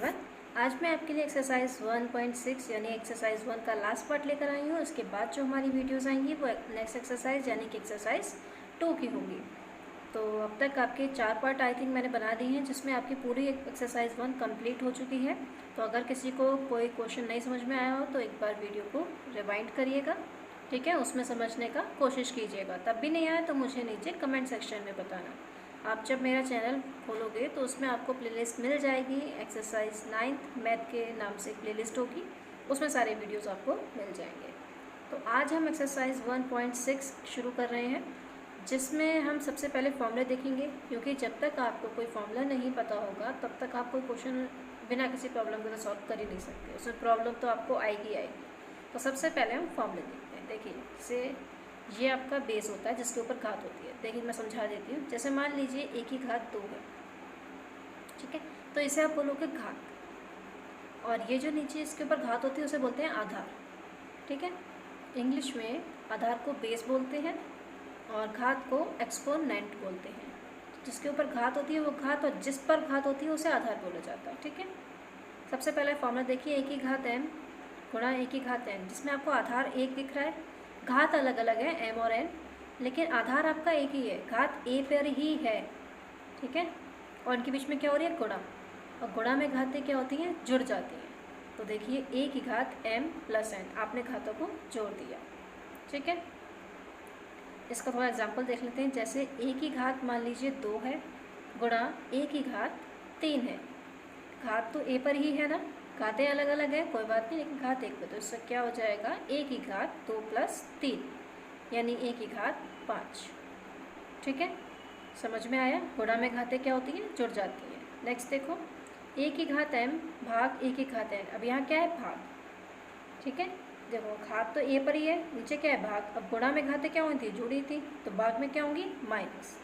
Everyone. आज मैं आपके लिए एक्सरसाइज 1.6 यानी एक्सरसाइज 1 का लास्ट पार्ट लेकर आई हूँ। उसके बाद जो हमारी वीडियोस आएंगी वो नेक्स्ट एक्सरसाइज यानी कि एक्सरसाइज 2 की होगी। तो अब तक आपके 4 पार्ट आई थिंक मैंने बना दिए हैं, जिसमें आपकी पूरी एक्सरसाइज 1 कंप्लीट हो चुकी है। तो अगर किसी को कोई क्वेश्चन नहीं समझ में आया हो तो एक बार वीडियो को रिवाइंड करिएगा, ठीक है, उसमें समझने का कोशिश कीजिएगा। तब भी नहीं आया तो मुझे नीचे कमेंट सेक्शन में बताना। आप जब मेरा चैनल खोलोगे तो उसमें आपको प्लेलिस्ट मिल जाएगी। एक्सरसाइज 9th मैथ के नाम से प्लेलिस्ट होगी, उसमें सारे वीडियोस आपको मिल जाएंगे। तो आज हम एक्सरसाइज 1.6 शुरू कर रहे हैं, जिसमें हम सबसे पहले फॉर्मूले देखेंगे, क्योंकि जब तक आपको कोई फॉर्मूला नहीं पता होगा तब तक आप कोई क्वेश्चन बिना किसी प्रॉब्लम के तो सॉल्व कर ही नहीं सकते। उसमें प्रॉब्लम तो आपको आएगी। तो सबसे पहले हम फॉर्मूले देखते हैं। देखिए, से ये आपका बेस होता है जिसके ऊपर घात होती है। देखिए मैं समझा देती हूँ। जैसे मान लीजिए एक की घात 2 है, ठीक है, तो इसे आप बोलोगे घात, और ये जो नीचे इसके ऊपर घात होती है उसे बोलते हैं आधार, ठीक है। इंग्लिश में आधार को बेस बोलते हैं और घात को एक्सपोनेंट बोलते हैं। जिसके ऊपर घात होती है वो घात, और जिस पर घात होती है उसे आधार बोला जाता है, ठीक है। सबसे पहले फॉर्मूला देखिए, एक की घात m गुणा एक की घात n, जिसमें आपको आधार एक दिख रहा है, घात अलग अलग है m और n, लेकिन आधार आपका एक ही है, घात a पर ही है, ठीक है। और इनके बीच में क्या हो रही है, गुणा, और गुणा में घातें क्या होती हैं, जुड़ जाती हैं। तो देखिए a की घात m प्लस n, आपने घातों को जोड़ दिया, ठीक है। इसका थोड़ा एग्जाम्पल देख लेते हैं। जैसे a की घात मान लीजिए 2 है गुणा a की घात 3 है। घात तो a पर ही है ना, घातें अलग अलग है कोई बात नहीं, लेकिन घात एक पे, तो इससे क्या हो जाएगा, a की घात 2 प्लस 3 यानी a की घात 5, ठीक है। समझ में आया। गुणा में घातें क्या होती हैं, जुड़ जाती हैं। नेक्स्ट देखो, a की घात m भाग a की घात n। अब यहाँ क्या है, भाग, ठीक है। देखो घात तो a पर ही है, नीचे क्या है, भाग। अब गुणा में घातें क्या हुई थी, जुड़ी थी, तो भाग में क्या होंगी, माइनस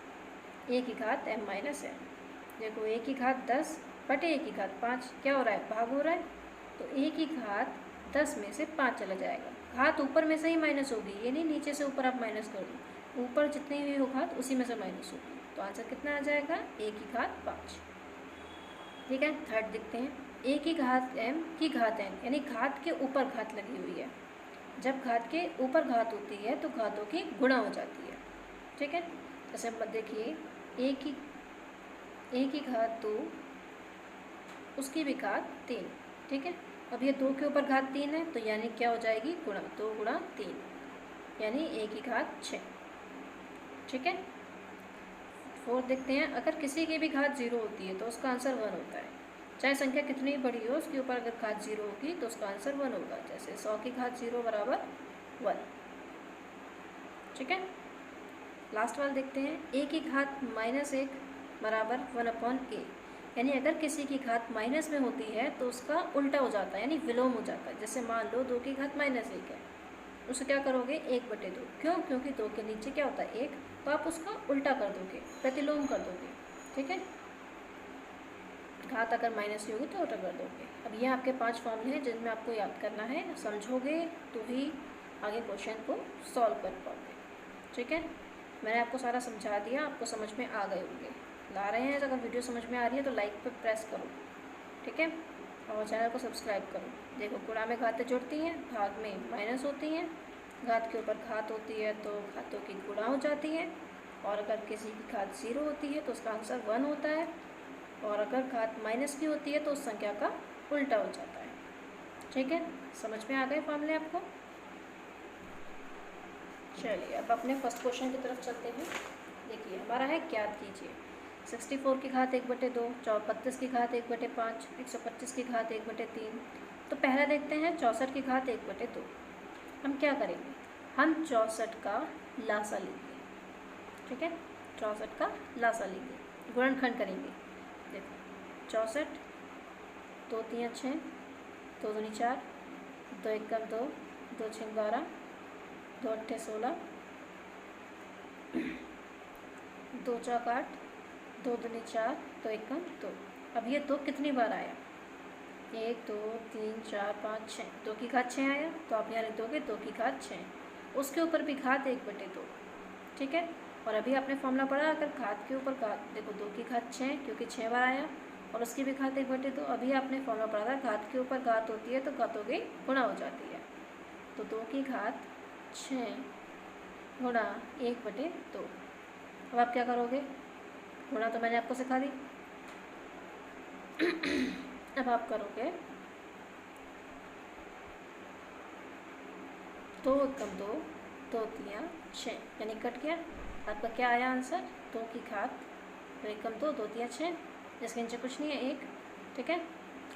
a की घात m माइनस n। देखो a की घात 10 बटे a की घात 5, क्या हो रहा है, भाग हो रहा है, तो a की घात 10 में से 5 चला जाएगा। घात ऊपर में से ही माइनस होगी, ये नहीं नीचे से ऊपर आप माइनस कर दो, ऊपर जितनी भी हो घात उसी में से माइनस होगी। तो आंसर कितना आ जाएगा, a की घात 5, ठीक है। थर्ड देखते हैं, a की घात m की घात n, यानी घात के ऊपर घात लगी हुई है। जब घात के ऊपर घात होती है तो घातों की गुणा हो जाती है, ठीक है। जैसे देखिए a की घात 2, उसकी भी घात 3, ठीक है। अब ये 2 के ऊपर घात 3 है, तो यानी क्या हो जाएगी, गुणा, 2 गुणा 3 यानी a की घात 6, ठीक है। फोर्थ देखते हैं, अगर किसी की भी घात 0 होती है तो उसका आंसर 1 होता है। चाहे संख्या कितनी ही बड़ी हो, उसके ऊपर अगर घात 0 होगी तो उसका आंसर 1 होगा। जैसे 100 की घात 0 बराबर 1, ठीक है। लास्ट वाला देखते हैं, a की घात -1 बराबर 1/a, यानी अगर किसी की घात माइनस में होती है तो उसका उल्टा हो जाता है, यानी विलोम हो जाता है। जैसे मान लो 2 की घात -1 है, उसे क्या करोगे, 1/2। क्यों, क्योंकि 2 के नीचे क्या होता है, 1, तो आप उसका उल्टा कर दोगे, प्रतिलोम कर दोगे, ठीक है। घात अगर माइनस की होगी तो उल्टा कर दोगे। अब ये आपके 5 फॉर्मूले हैं जिनमें आपको याद करना है, समझोगे तो ही आगे क्वेश्चन को सॉल्व कर पाओगे, ठीक है। मैंने आपको सारा समझा दिया, आपको समझ में आ गए होंगे। ला रहे हैं, अगर वीडियो समझ में आ रही है तो लाइक पे प्रेस करो, ठीक है, और चैनल को सब्सक्राइब करो। देखो गुणा में घातें जुड़ती हैं, भाग में माइनस होती हैं, घात के ऊपर घात होती है तो घातों की गुणा हो जाती है, और अगर किसी की घात 0 होती है तो उसका आंसर 1 होता है, और अगर घात माइनस की होती है तो उस संख्या का उल्टा हो जाता है, ठीक है। समझ में आ गए फॉर्मूले आपको। चलिए अब अपने फर्स्ट क्वेश्चन की तरफ चलते हैं। देखिए हमारा है, ज्ञात कीजिए 64 की घात 1/2, 32 की घात 1/5, 125 की घात 1/3। तो पहला देखते हैं 64 की घात 1/2। हम क्या करेंगे, हम 64 का लासा लेंगे, ठीक है, 64 का लासा लेंगे, गुणनखंड करेंगे। देखो 64, 2 3 6, 2 दूनी 4, 2 1 2, 2 6 12, 2 8 16, 2 4 8, 2 दूनी 4, 2 1 2। अब ये 2 कितनी बार आया, 1 2 3 4 5 6, 2 की घात 6 आया, तो आप यहाँ लिख दोगे 2 की घात 6, उसके ऊपर भी घात 1/2, ठीक है। और अभी आपने फॉर्मूला पढ़ा, अगर घात के ऊपर घात, देखो 2 की घात 6 क्योंकि 6 बार आया, और उसकी भी घात 1/2। अभी आपने फॉर्मूला पढ़ा था, घात के ऊपर घात होती है तो घातों की गुणा हो जाती है। तो 2 की घात 6 गुणा 1/2। अब आप क्या करोगे, गुणा तो मैंने आपको सिखा दी। अब आप करोगे 2 कम 2, 2 तिया 6, यानी कट गया। आपका क्या आया आंसर, 2 की घात 2 कम 2, 2 तिया 6, जिसके नीचे कुछ नहीं है 1। ठीक है,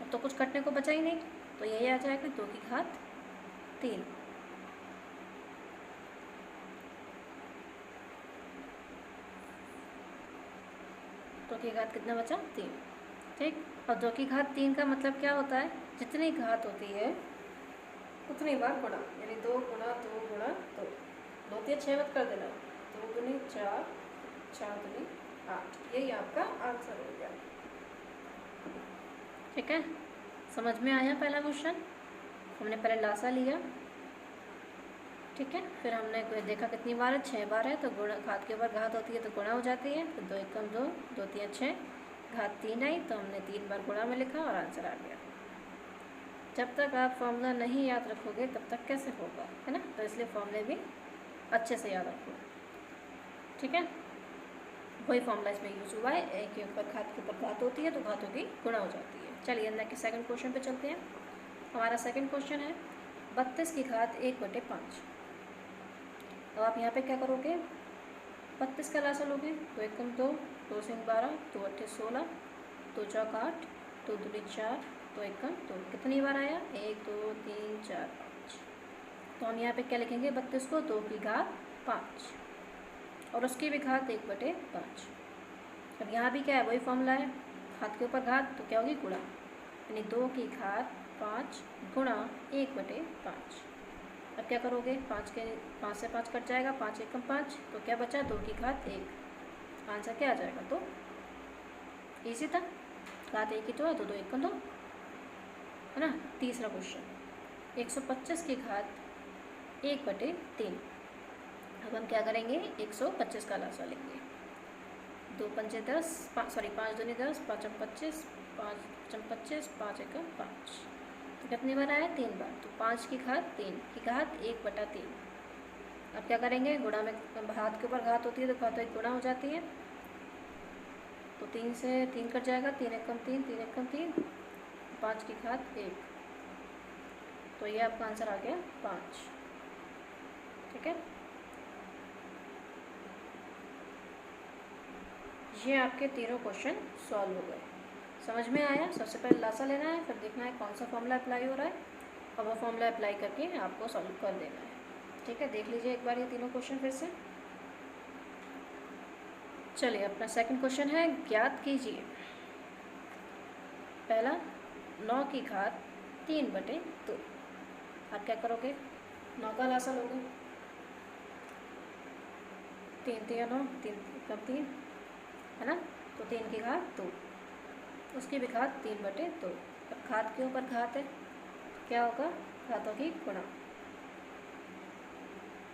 अब तो कुछ कटने को बचा ही नहीं, तो यही आ जाएगा 2 की घात 3। तो की घात कितना बचा, 3। ठीक, और 2 की घात 3 का मतलब क्या होता है, जितनी घात होती है उतनी बार गुणा, यानी 2 गुणा 2 गुणा 2, 2 तिया 6 मत कर देना, 2 दूनी 4, 4 दूनी 8, यही आपका आंसर हो गया। ठीक है, समझ में आया पहला क्वेश्चन। हमने पहले लासा लिया, ठीक है, फिर हमने देखा कितनी बार है, 6 बार है, तो गुणा, घात के ऊपर घात होती है तो गुणा हो जाती है। फिर 2 एकम 2, 2 तिया 6, घात 3 आई तो हमने 3 बार गुणा में लिखा और आंसर आ गया। जब तक आप फॉर्मूला नहीं याद रखोगे तब तक कैसे होगा, है ना, तो इसलिए फॉर्मूले भी अच्छे से याद रखो। ठीक है, वही फॉर्मूला इसमें यूज़ हुआ है, ए के ऊपर घात के ऊपर घात होती है तो घातों की गुणा हो जाती है। चलिए नेक्स्ट सेकंड क्वेश्चन पे चलते हैं। हमारा सेकंड क्वेश्चन है 32 की घात 1/5। अब आप यहाँ पे क्या करोगे, 32 का लासा लोगे, 2 एकम 2, 2 सिंग 12, 2 अट्ठे 16, 2 चौक 8, 2 दूनी 4, 2 एकम 2, कितनी बार आया, 1 2 3 4 5। तो हम यहाँ पे क्या लिखेंगे, 32 को 2 की घात 5 और उसकी भी घात 1/5। अब यहाँ भी क्या है, वही फॉर्मूला है, घात के ऊपर घात तो क्या होगी, गुणा, यानी 2 की घात 5 गुणा 1/5। अब क्या करोगे, 5 से 5 कट जाएगा, 5 एकम 5, तो क्या बचा, 2 की घात 1। आंसर क्या आ जाएगा, तो इजी था, घात 1 ही तो है, तो 2 एकम 2, है ना। तीसरा क्वेश्चन 125 की घात 1/3। अब हम क्या करेंगे, 125 का लासा लेंगे, 2 पंचे 10, 5 दूनी 10, 5 25, 5 25, 5 एकम 5, तो कितनी बार आया, 3 बार, तो 5 की घात 3 की घात 1/3। अब क्या करेंगे, गुणा में घात के ऊपर घात होती है तो घात एक गुणा हो जाती है, तो 3 से 3 कट जाएगा, 3 एकम 3, 3 एकम 3, 5 की घात 1, तो ये आपका आंसर आ गया 5। ठीक है, ये आपके तीनों क्वेश्चन सॉल्व हो गए। समझ में आया, सबसे पहले लासा लेना है, फिर देखना है कौन सा फॉर्मूला अप्लाई हो रहा है और वो फॉर्मूला अप्लाई करके आपको सॉल्व कर देना है। ठीक है, देख लीजिए एक बार ये तीनों क्वेश्चन फिर से। चलिए अपना सेकंड क्वेश्चन है, ज्ञात कीजिए पहला 9 की घात 3/2। आप क्या करोगे, 9 का लासा लोगे, 3 तिया 9, 3 कब 3, है ना, तो 3 की घात 2, उसकी भी घात 3/2। अब घात के ऊपर घात है, क्या होगा, घातों की गुणा।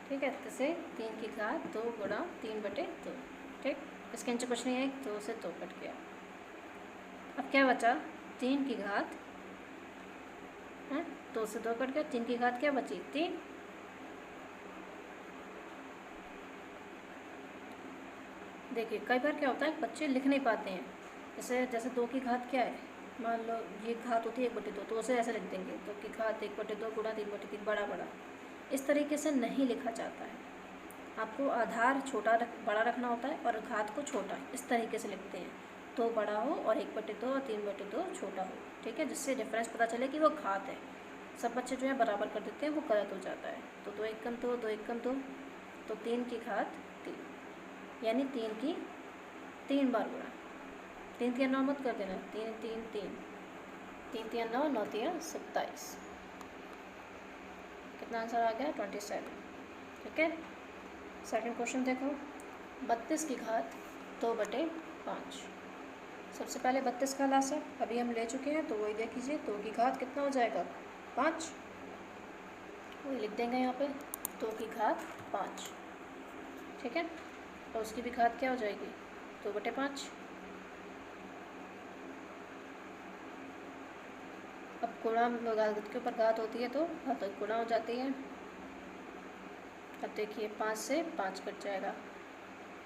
ठीक है, जैसे 3 की घात 2 गुणा 3/2। ठीक, इसके नीचे कुछ नहीं है, 2 से 2 कट गया। अब क्या बचा, 3 की घात है, 2 से 2 कट गया, 3 की घात क्या बची, 3। देखिए कई बार क्या होता है, बच्चे लिख नहीं पाते हैं, जैसे 2 की घात क्या है, मान लो ये घात होती है 1/2, तो उसे ऐसे लिख देंगे, 2 की घात 1/2 गुणा 3/3, बड़ा बड़ा, इस तरीके से नहीं लिखा जाता है। आपको आधार बड़ा रखना होता है और घात को छोटा, इस तरीके से लिखते हैं, 2 बड़ा हो और 1/2 और 3/2 छोटा हो। ठीक है, जिससे डिफरेंस पता चले कि वो घात है। सब बच्चे जो है बराबर कर देते हैं, वो गलत हो जाता है। तो 2 एकम 2, 2 एकम 2, तो 3 की घात 3, यानी 3 की 3 बार गुणा, 3 तिया 9 मत कर देना, 3 3 3, 3 तिया 9, 9 तिया 27, कितना आंसर आ गया, 27। ठीक है, सेकंड क्वेश्चन देखो, 32 की घात 2/5। सबसे पहले 32 का लासा अभी हम ले चुके हैं, तो वही देख लीजिए, 2 की घात कितना हो जाएगा, 5, वही लिख देंगे यहाँ पे, 2 की घात 5। ठीक है, और उसकी भी घात क्या हो जाएगी, 2/5। गुणा घात के ऊपर घात होती है तो घातों की गुणा हो जाती है। अब देखिए 5 से 5 कट जाएगा,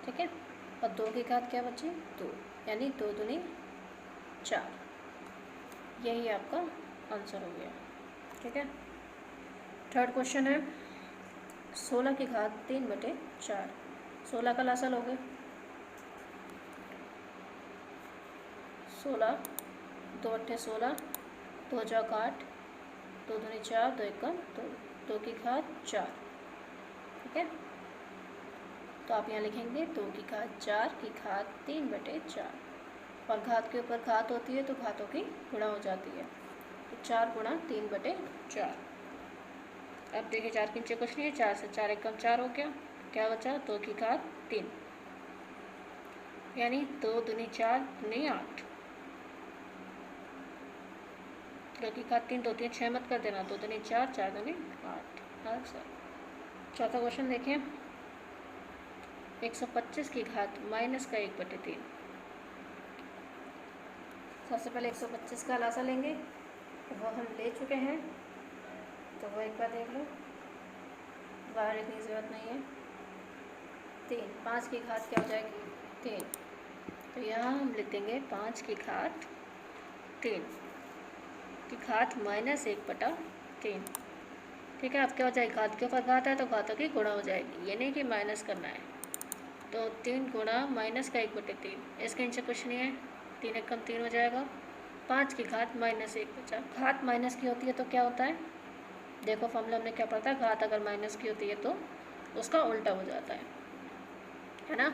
ठीक है, और 2 की घात क्या बची 2, यानी 2 दूनी 4। यही आपका आंसर हो गया, ठीक है। थर्ड क्वेश्चन है 16 की घात 3/4। 16 का लासा लोगे 16, 2 अट्ठे 16, 2 चौक 8, 2 दूनी 4, 2 एकम 2, 2 की घात 4, ठीक है। तो आप यहाँ लिखेंगे 2 की घात 4 की घात 3/4, और घात के ऊपर घात होती है तो घातों की गुणा हो जाती है, तो 4 गुणा 3/4। अब देखिए 4 के नीचे कुछ नहीं है, 4 से 4 एकम 4 हो गया, क्या बचा 2 की घात 3, यानी 2 दूनी 4 दूनी 8, 2 की घात 3, 2 3 6 मत कर देना, 2 दूनी 4, 4 दूनी 8 आंसर। चौथा क्वेश्चन देखें 125 की घात -1/3। सबसे पहले 125 का लासा लेंगे, वो हम ले चुके हैं, तो वो एक बार देख लो, बाहर लिखने की ज़रूरत नहीं है। 3, 5 की घात क्या हो जाएगी 3, तो यहाँ हम लिख देंगे 5 की घात 3 की घात -1/3, ठीक है। अब क्या हो जाएगी, घात के ऊपर घात है तो घातों की गुणा हो जाएगी, ये नहीं कि माइनस करना है, तो 3 गुणा -1/3, इसके नीचे कुछ नहीं है, 3 एकम 3 हो जाएगा, 5 की घात -1 बचा। घात माइनस की होती है तो क्या होता है, देखो फॉर्मूला हमने क्या पढ़ा था, घात अगर माइनस की होती है तो उसका उल्टा हो जाता है ना।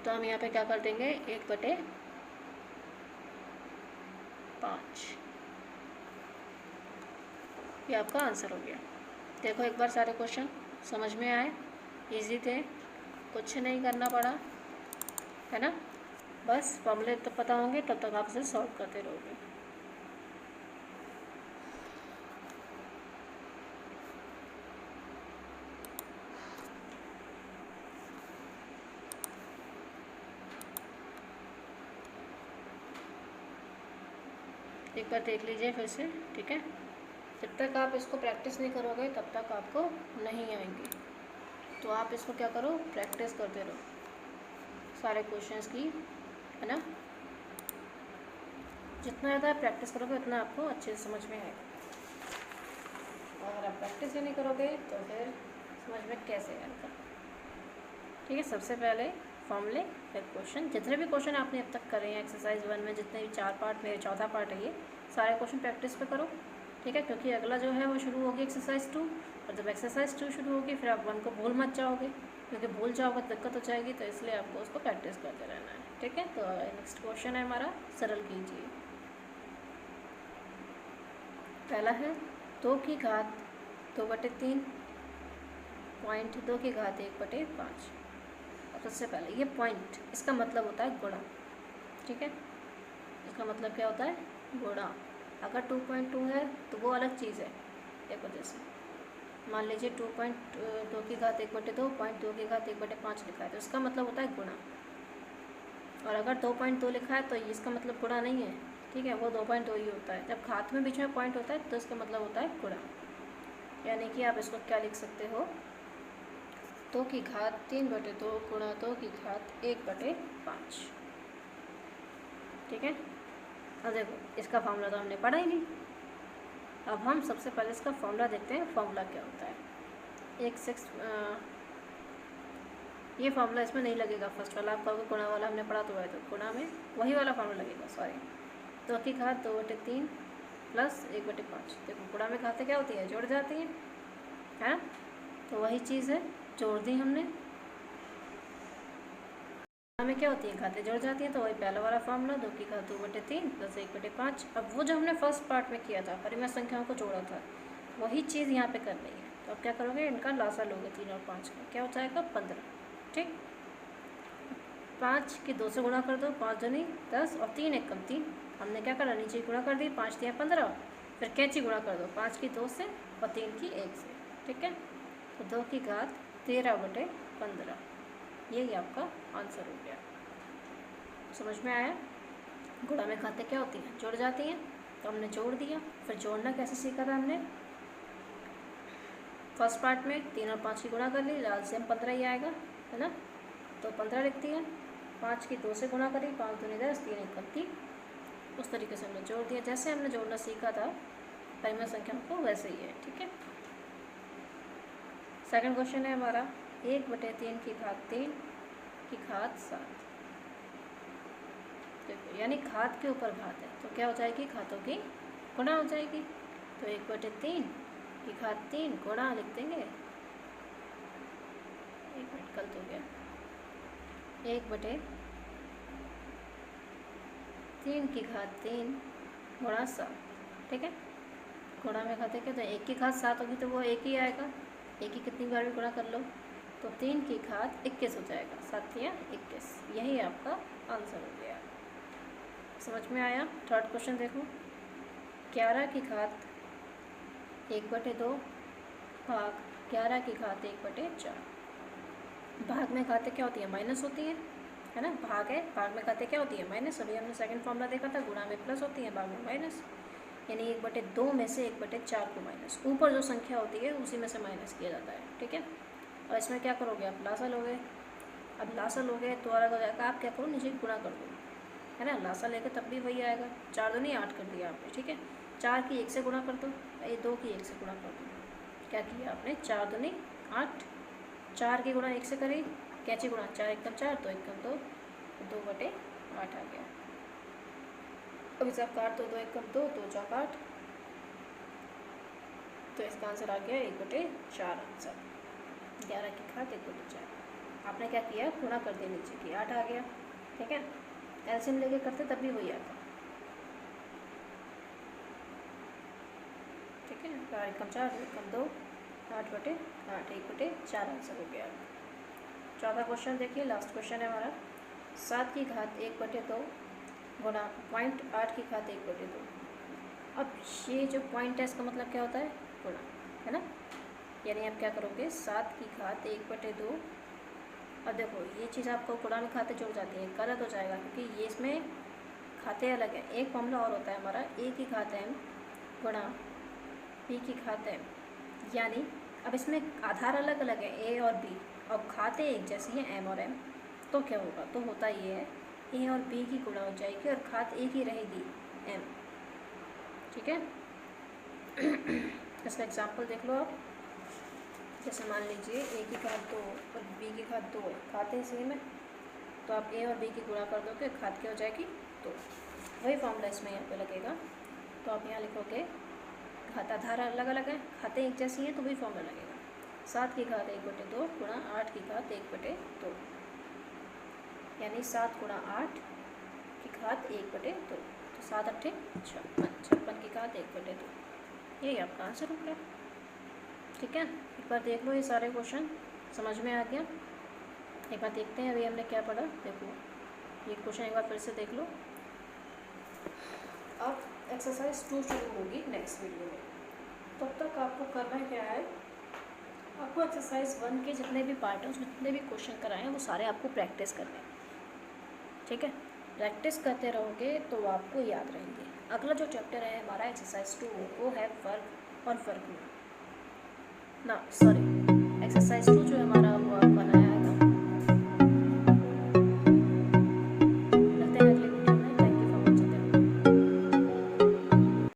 तो हम यहाँ पे क्या कर देंगे 1/5, ये आपका आंसर हो गया। देखो एक बार सारे क्वेश्चन समझ में आए, इजी थे, कुछ नहीं करना पड़ा, है ना। बस फॉर्मूले तो पता होंगे, तब तक आप इसे सॉल्व करते रहोगे। एक बार देख लीजिए फिर से, ठीक है। जब तक आप इसको प्रैक्टिस नहीं करोगे तब तक आपको नहीं आएंगे, तो आप इसको क्या करो, प्रैक्टिस करते रहो सारे क्वेश्चंस की, है ना। जितना ज़्यादा प्रैक्टिस करोगे उतना आपको अच्छे से समझ में आएगा, और अगर आप प्रैक्टिस ही नहीं करोगे तो फिर समझ में कैसे आएगा, ठीक है। सबसे पहले फॉर्मूले, फिर क्वेश्चन, जितने भी क्वेश्चन आपने अब तक करे हैं एक्सरसाइज 1 में, जितने भी 4 पार्ट, मेरे चौथा पार्ट है ये, सारे क्वेश्चन प्रैक्टिस पे करो, ठीक है। क्योंकि अगला जो है वो शुरू होगी एक्सरसाइज 2, और जब एक्सरसाइज 2 शुरू होगी फिर आप 1 को भूल मत जाओगे, क्योंकि भूल जाओगे तो दिक्कत हो जाएगी, तो इसलिए आपको उसको प्रैक्टिस करते रहना है, ठीक है। तो नेक्स्ट क्वेश्चन है हमारा, सरल कीजिए। पहला है 2 की घात 2/3, पॉइंट 2 की घात 1/5। सबसे पहले ये पॉइंट, इसका मतलब होता है गुणा, ठीक है। इसका मतलब क्या होता है, गुणा। अगर 2.2 है तो वो अलग चीज़ है, देखो जैसे मान लीजिए 2.2 की घात 1/2, पॉइंट 2 की घात 1/5 लिखा है, तो इसका मतलब होता है गुणा। और अगर 2.2 लिखा है तो इसका मतलब गुणा नहीं है, ठीक है, वो 2.2 ही होता है। जब घात में बीच में पॉइंट होता है तो इसका मतलब होता है गुणा, यानी कि आप इसको क्या लिख सकते हो, 2 की घात 3/2 गुणा 2 की घात 1/5, ठीक है। अब देखो इसका फॉर्मूला तो हमने पढ़ा ही नहीं, अब हम सबसे पहले इसका फॉर्मूला देखते हैं, फॉर्मूला क्या होता है। ये फॉर्मूला इसमें नहीं लगेगा, फर्स्ट वाला आपका गुणा वाला हमने पढ़ा तो है, तो गुणा में वही वाला फॉर्मूला लगेगा, सॉरी। 2 की घात 2/3 प्लस 1/5, देखो गुणा में घातें क्या होती है, जोड़ जाती हैं, है ना। तो वही चीज़ है, जोड़ दी हमने, में क्या होती है, घातें जुड़ जाती हैं, तो वही पहला वाला फॉर्मूला 2 की घात 2/3 प्लस 1/5। अब वो जो हमने फर्स्ट पार्ट में किया था, परिमेय संख्याओं को जोड़ा था, वही चीज़ यहाँ पे करनी है। तो अब क्या करोगे, इनका लासा लोगे 3 और 5 का, क्या हो जाएगा 15, ठीक। 5 की 2 से गुणा कर दो, 5 दूनी 10 और 3 एकम 3, हमने क्या करा, नीचे गुणा कर दी, 5 दिया 15, फिर कैंची गुणा कर दो, 5 की 2 से और 3 की 1 से, ठीक है। तो 2 की घात 13/15, यही आपका आंसर हो गया। समझ में आया, गुणा में घातें क्या होती हैं, जुड़ जाती हैं, तो हमने जोड़ दिया। फिर जोड़ना कैसे सीखा था हमने, फर्स्ट पार्ट में 3 और 5 की गुणा कर ली, एलसीएम 15 ही आएगा, है ना। तो 15 लिखती है, 5 की 2 से गुणा करी, 5 दूनी 10, 3 एक 30, उस तरीके से हमने जोड़ दिया जैसे हमने जोड़ना सीखा था परिमेय संख्याओं को, वैसे ही है। ठीक है। सेकंड क्वेश्चन है हमारा 1/3 की घात 3 की घात 7। देखो यानी घात के ऊपर घात है तो क्या हो जाएगी, घातों की गुणा हो जाएगी। तो 1/3 की घात 3 गुणा लिख देंगे, 1 मिनट गलत हो गया, 1/3 की घात 3 गुणा 7। ठीक है। गुणा में खाते क्या, तो 1 की घात 7 होगी तो वो 1 ही आएगा, 1 की कितनी बार भी गुणा कर लो, तो 3 की घात 21 हो जाएगा, 7 या 21, यही आपका आंसर हो गया। समझ में आया। थर्ड क्वेश्चन देखो, 11 की घात 1/2 भाग 11 की घात 1/4। भाग में घातें क्या होती है, माइनस होती है ना। भाग है, भाग में घातें क्या होती है, माइनस। अभी हमने सेकंड फॉर्मूला देखा था, गुणा में प्लस होती है, भाग में माइनस, यानी 1/2 में से 1/4 को माइनस, ऊपर जो संख्या होती है उसी में से माइनस किया जाता है। ठीक है। और इसमें क्या करोगे आप, लासा लोगे। अब लासा लोगे तो अलग हो जाएगा, आप क्या करो नीचे गुणा कर दो, है ना। लासा लेके तब भी वही आएगा, 4 दूनी 8 कर दिया आपने। ठीक है। 4 की 1 से गुणा कर दो, ये 2 की 1 से गुणा कर दो, क्या किया आपने, 4 दूनी 8, 4 की गुणा 1 से करी, कैची गुणा 4 एकम 4, 2 एकम 2, 2/8 आ गया। अब इसे आप काट दो, 2 एकम 2, 2 4 8, तो इसका आंसर आ गया 1/4 आंसर, 11 की घात 1/4। आपने क्या किया, गुणा कर दिया, नीचे की 8 आ गया। ठीक है। एलसीएम लेके करते तब भी वही आता। ठीक है। 4 एकम 4, 2 एकम 2, 8/8, 1/4 आंसर हो गया। चौथा क्वेश्चन देखिए, लास्ट क्वेश्चन है हमारा, 7 की घात 1/2 गुणा 0.8 की घात 1/2। अब ये जो पॉइंट है इसका मतलब क्या होता है, गुणा, है ना। यानी आप क्या करोगे, 7 की घात 1/2। अब देखो ये चीज़ आपको गुणा में खाते जुड़ जाती है, गलत हो जाएगा क्योंकि ये इसमें खाते अलग है। एक फॉर्मूला और होता है हमारा, a की घात m गुणा b की घात m, यानी अब इसमें आधार अलग अलग है a और b, और खाते एक जैसी है m और m, तो क्या होगा, तो होता ये है a और b की गुणा हो जाएगी और घात एक ही रहेगी m। ठीक है। इसका एग्जाम्पल देख लो आप, जैसे मान लीजिए a की घात 2 और b की घात 2 है, खाते हैं सेम है, तो आप a और b की गुणा कर दोगे, घात क्या हो जाएगी 2। वही फॉर्मूला इसमें यहाँ पे लगेगा, तो आप यहाँ लिखोगे, घात आधार अलग अलग है, खाते एक जैसी हैं, तो वही फॉर्मूला लगेगा, 7 की घात 1/2 गुणा 8 की घात 1/2, यानी 7 गुणा 8 की घात 1/2, तो 7 8 56, 56 की घात 1/2, यही आपका आंसर हो गया। ठीक है। एक बार देख लो, ये सारे क्वेश्चन समझ में आ गया। एक बार देखते हैं अभी हमने क्या पढ़ा। देखो ये क्वेश्चन एक बार फिर से देख लो। अब एक्सरसाइज 2 शुरू होगी नेक्स्ट वीडियो में, तब तक आपको करना क्या है, आपको एक्सरसाइज 1 के जितने भी पार्ट हैं उसमें जितने भी क्वेश्चन कराए हैं वो सारे आपको प्रैक्टिस करने हैं। ठीक है। प्रैक्टिस करते रहोगे तो आपको याद रहेंगे। अगला जो चैप्टर है हमारा एक्सरसाइज 2, वो है वर्ग और वर्गमूल ना, सॉरी, एक्सरसाइज 2 जो है हमारा